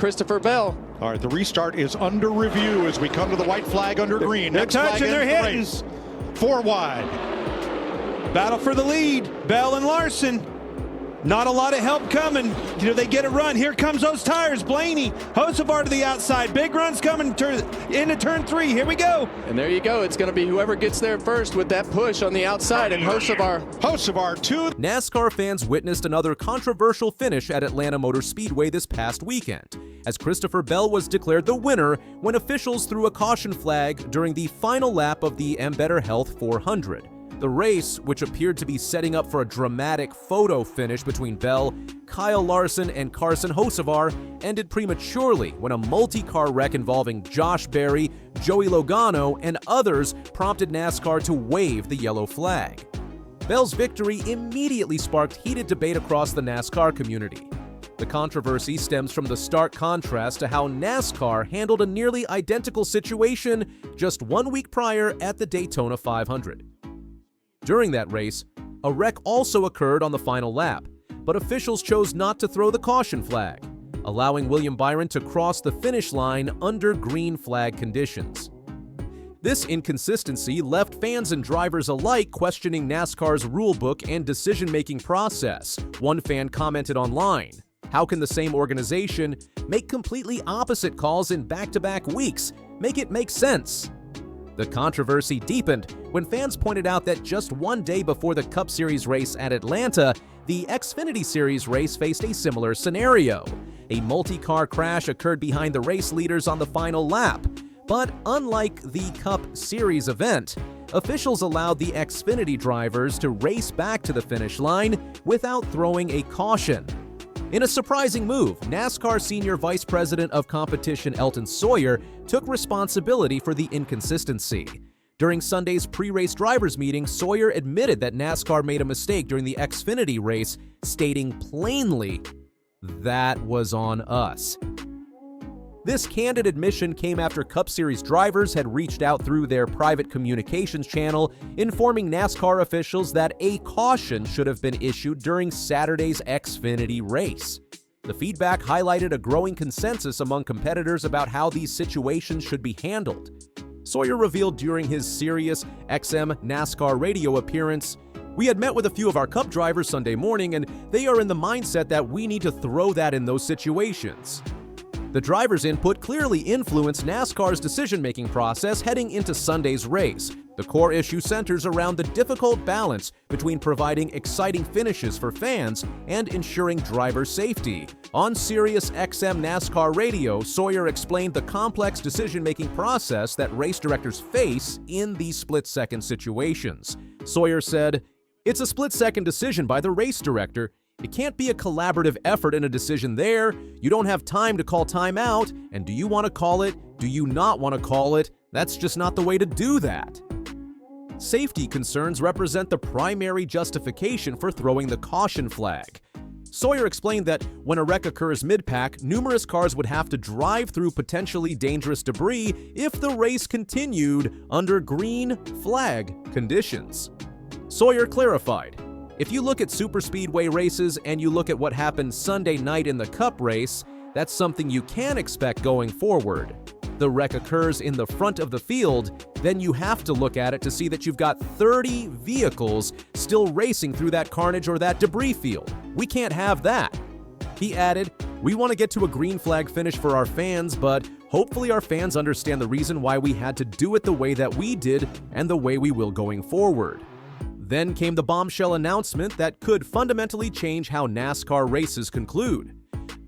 Christopher Bell. All right, the restart is under review as we come to the white flag under green. They're Next flag touching, they're ends the hitting. race. 4 wide. Battle for the lead. Bell and Larson. Not a lot of help coming. Do they get a run? Here comes those tires. Blaney, Hocevar to the outside. Big run's coming into turn 3. Here we go. And there you go. It's going to be whoever gets there first with that push on the outside. And Hocevar 2. NASCAR fans witnessed another controversial finish at Atlanta Motor Speedway this past weekend, as Christopher Bell was declared the winner when officials threw a caution flag during the final lap of the Ambetter Health 400. The race, which appeared to be setting up for a dramatic photo finish between Bell, Kyle Larson, and Carson Hocevar, ended prematurely when a multi-car wreck involving Josh Berry, Joey Logano, and others prompted NASCAR to wave the yellow flag. Bell's victory immediately sparked heated debate across the NASCAR community. The controversy stems from the stark contrast to how NASCAR handled a nearly identical situation just 1 week prior at the Daytona 500. During that race, a wreck also occurred on the final lap, but officials chose not to throw the caution flag, allowing William Byron to cross the finish line under green flag conditions. This inconsistency left fans and drivers alike questioning NASCAR's rulebook and decision-making process. One fan commented online, "How can the same organization make completely opposite calls in back-to-back weeks? Make it make sense." The controversy deepened when fans pointed out that just 1 day before the Cup Series race at Atlanta, the Xfinity Series race faced a similar scenario. A multi-car crash occurred behind the race leaders on the final lap. But unlike the Cup Series event, officials allowed the Xfinity drivers to race back to the finish line without throwing a caution. In a surprising move, NASCAR Senior Vice President of Competition Elton Sawyer took responsibility for the inconsistency. During Sunday's pre-race drivers' meeting, Sawyer admitted that NASCAR made a mistake during the Xfinity race, stating plainly, "That was on us." This candid admission came after Cup Series drivers had reached out through their private communications channel, informing NASCAR officials that a caution should have been issued during Saturday's Xfinity race. The feedback highlighted a growing consensus among competitors about how these situations should be handled. Sawyer revealed during his Sirius XM NASCAR radio appearance, "We had met with a few of our Cup drivers Sunday morning, and they are in the mindset that we need to throw that in those situations." The drivers' input clearly influenced NASCAR's decision-making process heading into Sunday's race. The core issue centers around the difficult balance between providing exciting finishes for fans and ensuring driver safety. On Sirius XM NASCAR radio, Sawyer explained the complex decision-making process that race directors face in these split-second situations. Sawyer said, "It's a split-second decision by the race director. It can't be a collaborative effort in a decision there. You don't have time to call timeout, and do you want to call it? Do you not want to call it? That's just not the way to do that." Safety concerns represent the primary justification for throwing the caution flag. Sawyer explained that when a wreck occurs mid-pack, numerous cars would have to drive through potentially dangerous debris if the race continued under green flag conditions. Sawyer clarified, "If you look at superspeedway races and you look at what happened Sunday night in the Cup race, that's something you can expect going forward. The wreck occurs in the front of the field, then you have to look at it to see that you've got 30 vehicles still racing through that carnage or that debris field. We can't have that." He added, "We want to get to a green flag finish for our fans, but hopefully our fans understand the reason why we had to do it the way that we did and the way we will going forward." Then came the bombshell announcement that could fundamentally change how NASCAR races conclude.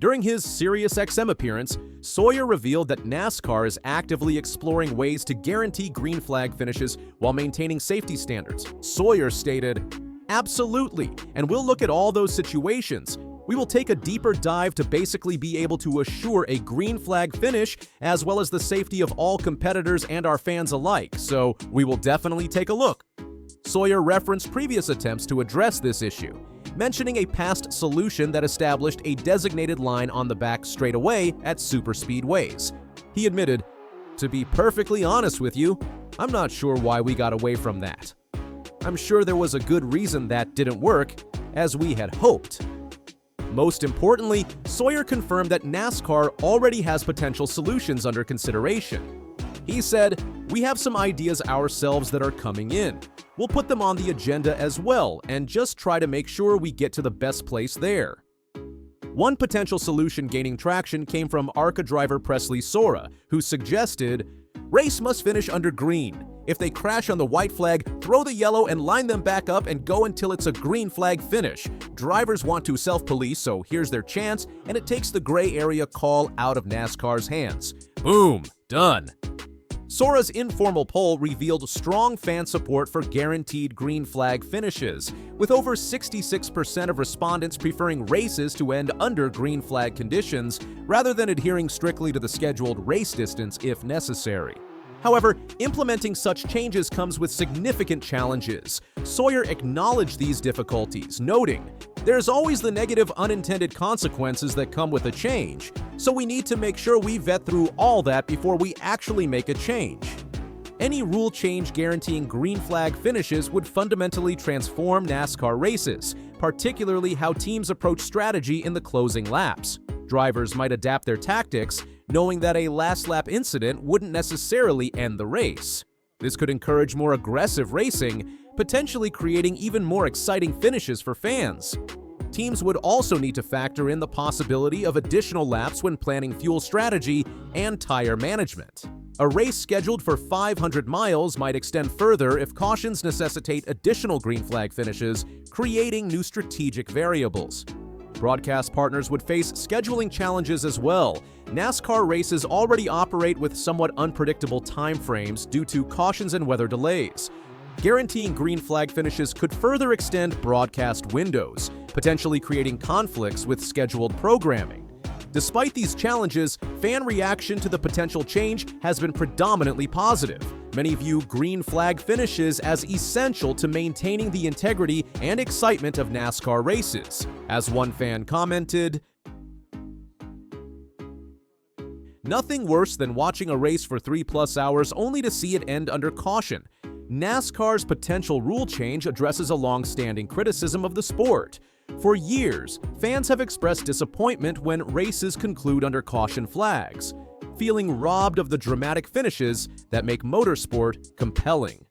During his Sirius XM appearance, Sawyer revealed that NASCAR is actively exploring ways to guarantee green flag finishes while maintaining safety standards. Sawyer stated, "Absolutely, and we'll look at all those situations. We will take a deeper dive to basically be able to assure a green flag finish as well as the safety of all competitors and our fans alike, so we will definitely take a look." Sawyer referenced previous attempts to address this issue, mentioning a past solution that established a designated line on the back straightaway at superspeedways. He admitted, "To be perfectly honest with you, I'm not sure why we got away from that. I'm sure there was a good reason that didn't work, as we had hoped." Most importantly, Sawyer confirmed that NASCAR already has potential solutions under consideration. He said, "We have some ideas ourselves that are coming in. We'll put them on the agenda as well and just try to make sure we get to the best place there." One potential solution gaining traction came from ARCA driver Presley Sora, who suggested, "Race must finish under green. If they crash on the white flag, throw the yellow and line them back up and go until it's a green flag finish. Drivers want to self-police, so here's their chance, and it takes the gray area call out of NASCAR's hands. Boom, done." Sora's informal poll revealed strong fan support for guaranteed green flag finishes, with over 66% of respondents preferring races to end under green flag conditions rather than adhering strictly to the scheduled race distance if necessary. However, implementing such changes comes with significant challenges. Sawyer acknowledged these difficulties, noting, "There's always the negative unintended consequences that come with a change, so we need to make sure we vet through all that before we actually make a change." Any rule change guaranteeing green flag finishes would fundamentally transform NASCAR races, particularly how teams approach strategy in the closing laps. Drivers might adapt their tactics, knowing that a last-lap incident wouldn't necessarily end the race. This could encourage more aggressive racing, potentially creating even more exciting finishes for fans. Teams would also need to factor in the possibility of additional laps when planning fuel strategy and tire management. A race scheduled for 500 miles might extend further if cautions necessitate additional green flag finishes, creating new strategic variables. Broadcast partners would face scheduling challenges as well. NASCAR races already operate with somewhat unpredictable timeframes due to cautions and weather delays. Guaranteeing green flag finishes could further extend broadcast windows, potentially creating conflicts with scheduled programming. Despite these challenges, fan reaction to the potential change has been predominantly positive. Many view green flag finishes as essential to maintaining the integrity and excitement of NASCAR races. As one fan commented, "Nothing worse than watching a race for 3+ hours only to see it end under caution. NASCAR's potential rule change addresses a long-standing criticism of the sport. For years, fans have expressed disappointment when races conclude under caution flags, feeling robbed of the dramatic finishes that make motorsport compelling."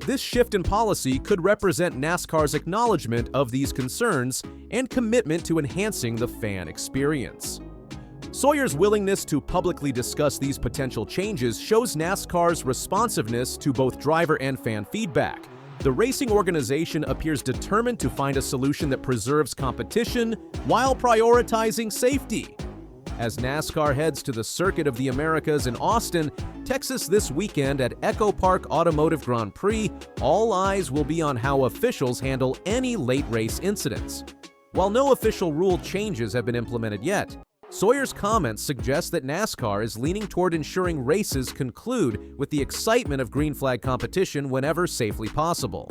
This shift in policy could represent NASCAR's acknowledgement of these concerns and commitment to enhancing the fan experience. Sawyer's willingness to publicly discuss these potential changes shows NASCAR's responsiveness to both driver and fan feedback. The racing organization appears determined to find a solution that preserves competition while prioritizing safety. As NASCAR heads to the Circuit of the Americas in Austin, Texas this weekend at Echo Park Automotive Grand Prix, all eyes will be on how officials handle any late race incidents. While no official rule changes have been implemented yet, Sawyer's comments suggest that NASCAR is leaning toward ensuring races conclude with the excitement of green flag competition whenever safely possible.